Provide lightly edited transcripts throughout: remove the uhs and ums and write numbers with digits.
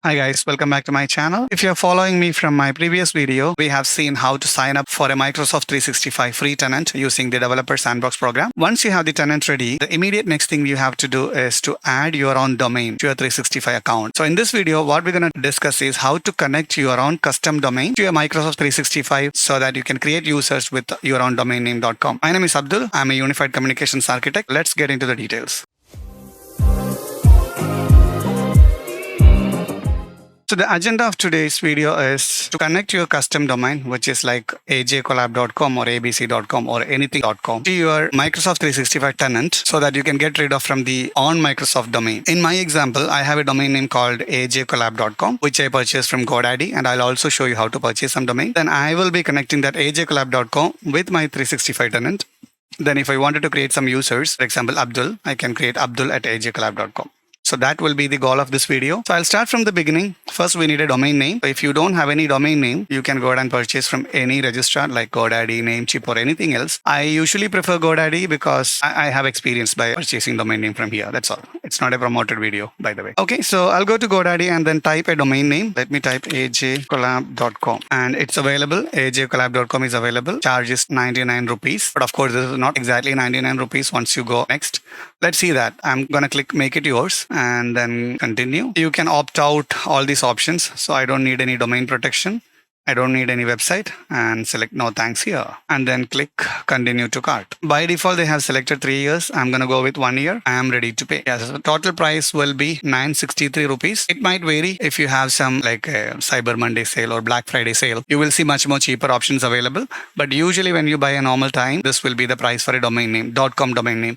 Hi guys, welcome back to my channel. If you're following me from my previous video, we have seen how to sign up for a Microsoft 365 free tenant using the Developer Sandbox program. Once you have the tenant ready, the immediate next thing you have to do is to add your own domain to your 365 account. So in this video, what we're going to discuss is how to connect your own custom domain to your Microsoft 365 so that you can create users with your own domain name.com. My name is Abdul. I'm a unified communications architect. Let's get into the details. So the agenda of today's video is to connect your custom domain, which is like ajcollab.com or abc.com or anything.com to your Microsoft 365 tenant so that you can get rid of from the on Microsoft domain. In my example, I have a domain name called ajcollab.com, which I purchased from GoDaddy, and I'll also show you how to purchase some domain. Then I will be connecting that ajcollab.com with my 365 tenant. Then if I wanted to create some users, for example, Abdul, I can create Abdul at ajcollab.com. So that will be the goal of this video. So I'll start from the beginning. First, we need a domain name. So if you don't have any domain name, you can go ahead and purchase from any registrar like GoDaddy, Namecheap, or anything else. I usually prefer GoDaddy because I have experience by purchasing domain name from here. That's all. It's not a promoted video, by the way. Okay, so I'll go to GoDaddy and then type a domain name. Let me type ajcollab.com, and it's available. ajcollab.com is available. Charge is 99 rupees. But of course, this is not exactly 99 rupees once you go next. Let's see that. I'm going to click make it yours and then continue. You can opt out all these options. So I don't need any domain protection. I don't need any website, and select no thanks here and then click continue to cart. By default, they have selected 3 years. I'm going to go with 1 year. I am ready to pay. Yes, the total price will be 963 rupees. It might vary if you have some like a Cyber Monday sale or Black Friday sale. You will see much more cheaper options available. But usually when you buy a normal time, this will be the price for a domain name, .com domain name.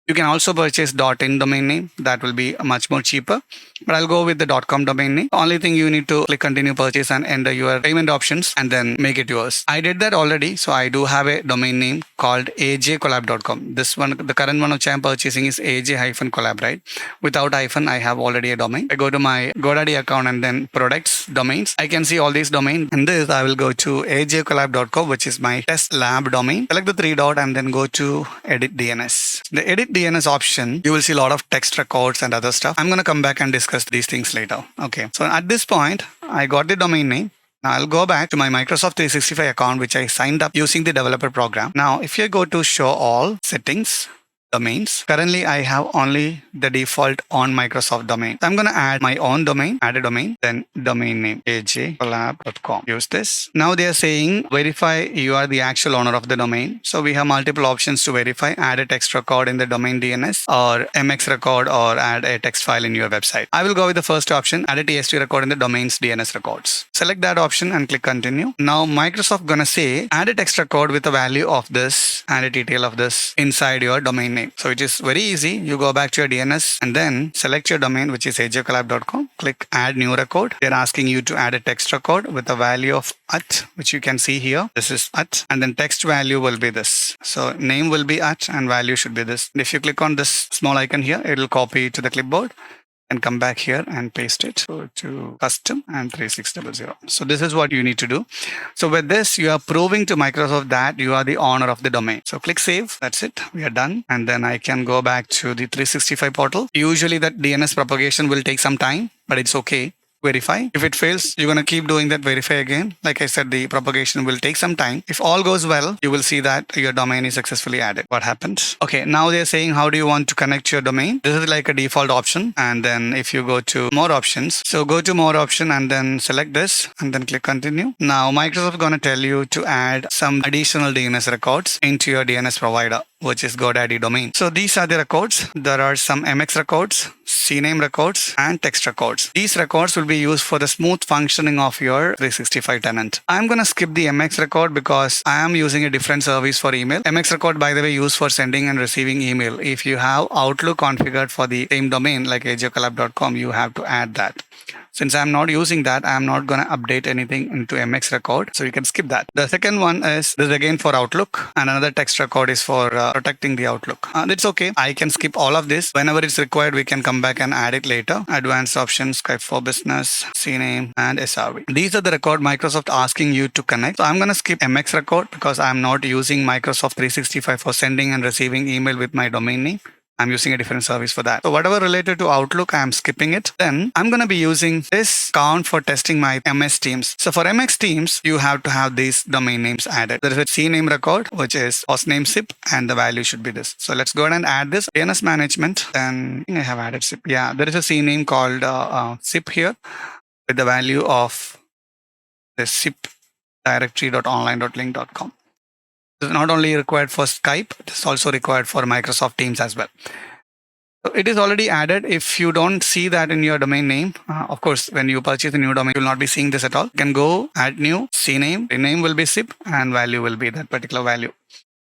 You can also purchase .in domain name. That will be much more cheaper. But I'll go with the .com domain name. The only thing you need to click continue purchase and enter your payment options and then make it yours. I did that already. So I do have a domain name called ajcollab.com. This one, the current one which I'm purchasing is aj-collab, right? Without hyphen, I have already a domain. I go to my GoDaddy account and then products, domains. I can see all these domains. And this, I will go to ajcollab.com, which is my test lab domain. Select the 3 dot and then go to edit DNS. The edit DNS option, you will see a lot of text records and other stuff. I'm going to come back and discuss these things later. Okay. So at this point, I got the domain name. Now I'll go back to my Microsoft 365 account, which I signed up using the developer program. Now, if you go to show all settings, domains. Currently, I have only the default on Microsoft domain. So I'm going to add my own domain, add a domain, then domain name ajcollab.com. Use this. Now they are saying verify you are the actual owner of the domain. So we have multiple options to verify. Add a text record in the domain DNS or MX record or add a text file in your website. I will go with the first option, add a TST record in the domain's DNS records. Select that option and click continue. Now Microsoft gonna say add a text record with a value of this and a detail of this inside your domain name. So it is very easy. You go back to your DNS and then select your domain, which is ajcollab.com. Click add new record. They're asking you to add a text record with a value of at, which you can see here. This is at, and then text value will be this. So name will be at and value should be this. And if you click on this small icon here, it will copy to the clipboard and come back here and paste it. Go to custom and 3600. So this is what you need to do. So with this, you are proving to Microsoft that you are the owner of the domain. So click save. That's it. We are done. And then I can go back to the 365 portal. Usually that DNS propagation will take some time, but it's okay. Verify. If it fails, you're going to keep doing that verify again. Like I said, the propagation will take some time. If all goes well, you will see that your domain is successfully added. What happened? Okay, now they're saying how do you want to connect your domain? This is like a default option. And then if you go to more options, so go to more option and then select this and then click continue. Now Microsoft is going to tell you to add some additional DNS records into your DNS provider, which is GoDaddy domain. So these are the records. There are some MX records, CNAME records, and text records. These records will be used for the smooth functioning of your 365 tenant. I'm going to skip the MX record because I am using a different service for email. MX record, by the way, used for sending and receiving email. If you have Outlook configured for the same domain like ajcollab.com, you have to add that. Since I'm not using that, I'm not going to update anything into MX record. So you can skip that. The second one is this again for Outlook, and another text record is for protecting the Outlook. It's okay. I can skip all of this. Whenever it's required, we can come back and add it later. Advanced options, Skype for Business, CNAME, and SRV. These are the record Microsoft asking you to connect. So I'm going to skip MX record because I'm not using Microsoft 365 for sending and receiving email with my domain name. I'm using a different service for that. So whatever related to Outlook, I'm skipping it. Then I'm going to be using this account for testing my MS Teams. So for MS Teams, you have to have these domain names added. There is a CNAME record, which is hostname SIP, and the value should be this. So let's go ahead and add this DNS management. Then I have added SIP. Yeah, there is a CNAME called SIP here with the value of the SIP directory.online.link.com. It's not only required for Skype, it is also required for Microsoft Teams as well. So it is already added. If you don't see that in your domain name, of course, when you purchase a new domain, you will not be seeing this at all. You can go add new, CNAME, the name will be SIP, and value will be that particular value.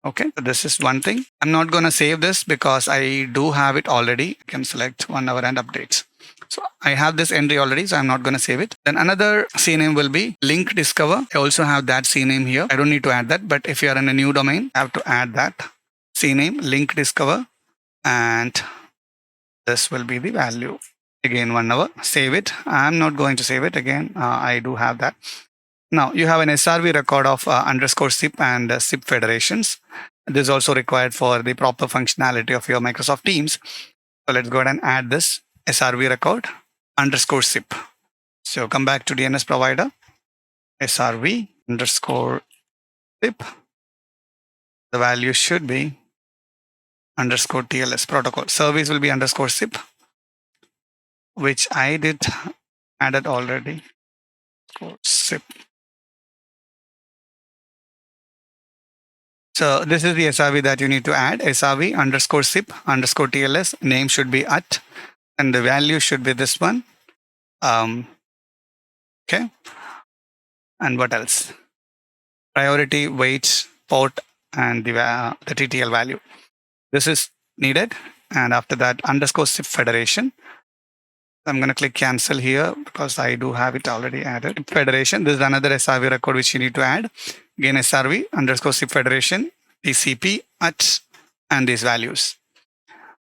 Okay, so this is one thing. I'm not going to save this because I do have it already. You can select 1 hour and updates. So I have this entry already, so I'm not going to save it. Then another CNAME will be link discover. I also have that CNAME here. I don't need to add that, but if you are in a new domain, I have to add that CNAME link discover, and this will be the value. Again, 1 hour, save it. I'm not going to save it again. I do have that. Now you have an SRV record of underscore SIP and SIP federations. This is also required for the proper functionality of your Microsoft Teams. So let's go ahead and add this SRV record underscore SIP. So come back to DNS provider, SRV underscore SIP. The value should be underscore TLS protocol. Service will be underscore SIP, which I did added already. SIP. So this is the SRV that you need to add. SRV underscore SIP underscore TLS. Name should be at, and the value should be this one. Okay. And what else? Priority, weight, port, and the TTL value. This is needed. And after that, underscore SIP federation. I'm going to click cancel here because I do have it already added. Federation. This is another SRV record which you need to add. Again, SRV underscore SIP federation, TCP at, and these values.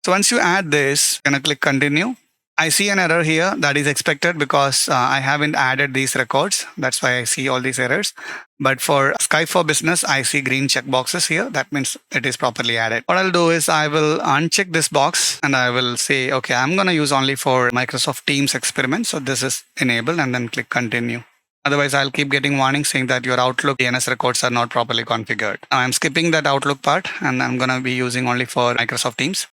So once you add this, I'm going to click continue. I see an error here that is expected because I haven't added these records. That's why I see all these errors. But for Skype for Business, I see green check boxes here. That means it is properly added. What I'll do is I will uncheck this box and I will say, okay, I'm going to use only for Microsoft Teams experiment. So this is enabled, and then click continue. Otherwise, I'll keep getting warnings saying that your Outlook DNS records are not properly configured. I'm skipping that Outlook part, and I'm going to be using only for Microsoft Teams.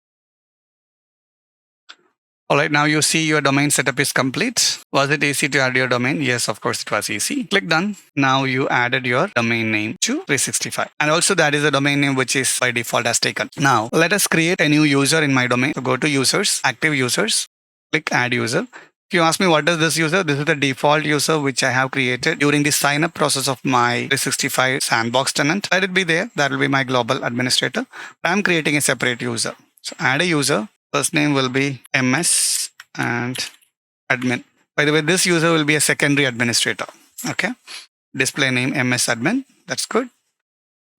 All right, now you see your domain setup is complete. Was it easy to add your domain? Yes, of course, it was easy. Click done. Now you added your domain name to 365. And also that is a domain name which is by default as taken. Now let us create a new user in my domain. So go to users, active users, click add user. If you ask me what is this user, this is the default user which I have created during the sign up process of my 365 sandbox tenant. Let it be there. That will be my global administrator. I'm creating a separate user. So add a user. First name will be MS and admin. By the way, this user will be a secondary administrator. Okay. Display name MS admin. That's good.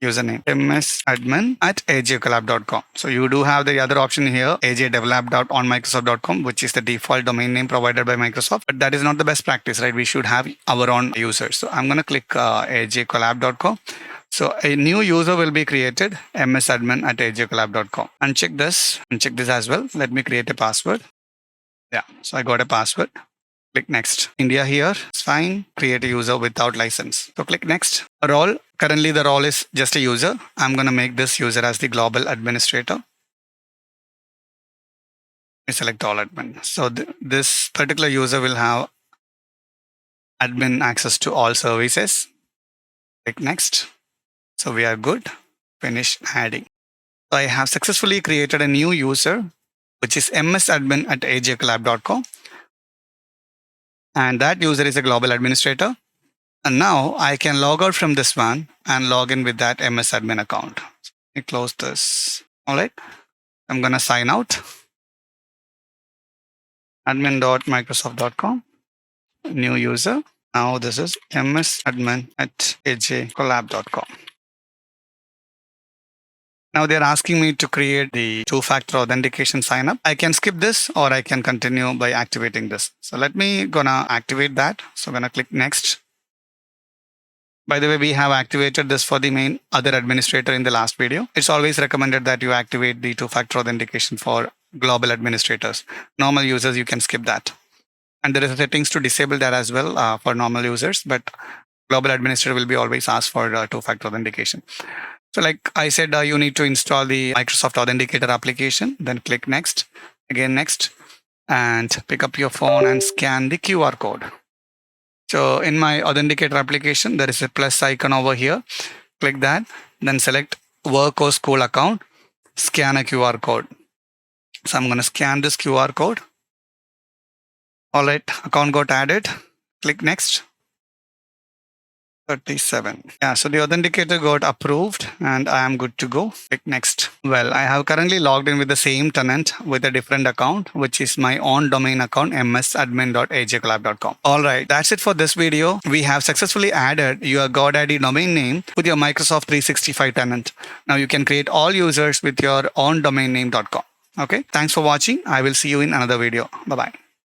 Username msadmin at ajcollab.com. So you do have the other option here, ajdevelop.onmicrosoft.com, which is the default domain name provided by Microsoft. But that is not the best practice, right? We should have our own users. So I'm going to click ajcollab.com. So a new user will be created, msadmin at ajcollab.com. Uncheck this as well. Let me create a password. Yeah, so I got a password. Click next. India here, it's fine. Create a user without license. So click next. A role. Currently the role is just a user. I'm going to make this user as the global administrator. I select all admin. So this particular user will have admin access to all services. Click next. So we are good. Finish adding. So I have successfully created a new user, which is msadmin at ajcollab.com. And that user is a global administrator. And now I can log out from this one and log in with that msadmin account. So let me close this. All right. I'm going to sign out. admin.microsoft.com. New user. Now this is msadmin at ajcollab.com. Now they're asking me to create the two-factor authentication sign-up. I can skip this or I can continue by activating this. So let me gonna activate that. So I'm gonna click next. By the way, we have activated this for the main other administrator in the last video. It's always recommended that you activate the two-factor authentication for global administrators. Normal users, you can skip that. And there is a settings to disable that as well for normal users, but global administrator will be always asked for two-factor authentication. So like I said, you need to install the Microsoft Authenticator application, then click next, again next, and pick up your phone and scan the QR code. So in my Authenticator application, there is a plus icon over here. Click that, then select work or school account, scan a QR code. So I'm going to scan this QR code. All right, account got added. Click next. 37. Yeah, so the authenticator got approved and I am good to go. Click next. Well, I have currently logged in with the same tenant with a different account, which is my own domain account, msadmin.ajcollab.com. All right, that's it for this video. We have successfully added your GoDaddy domain name with your Microsoft 365 tenant. Now you can create all users with your own domain name.com. Okay, thanks for watching. I will see you in another video. Bye-bye.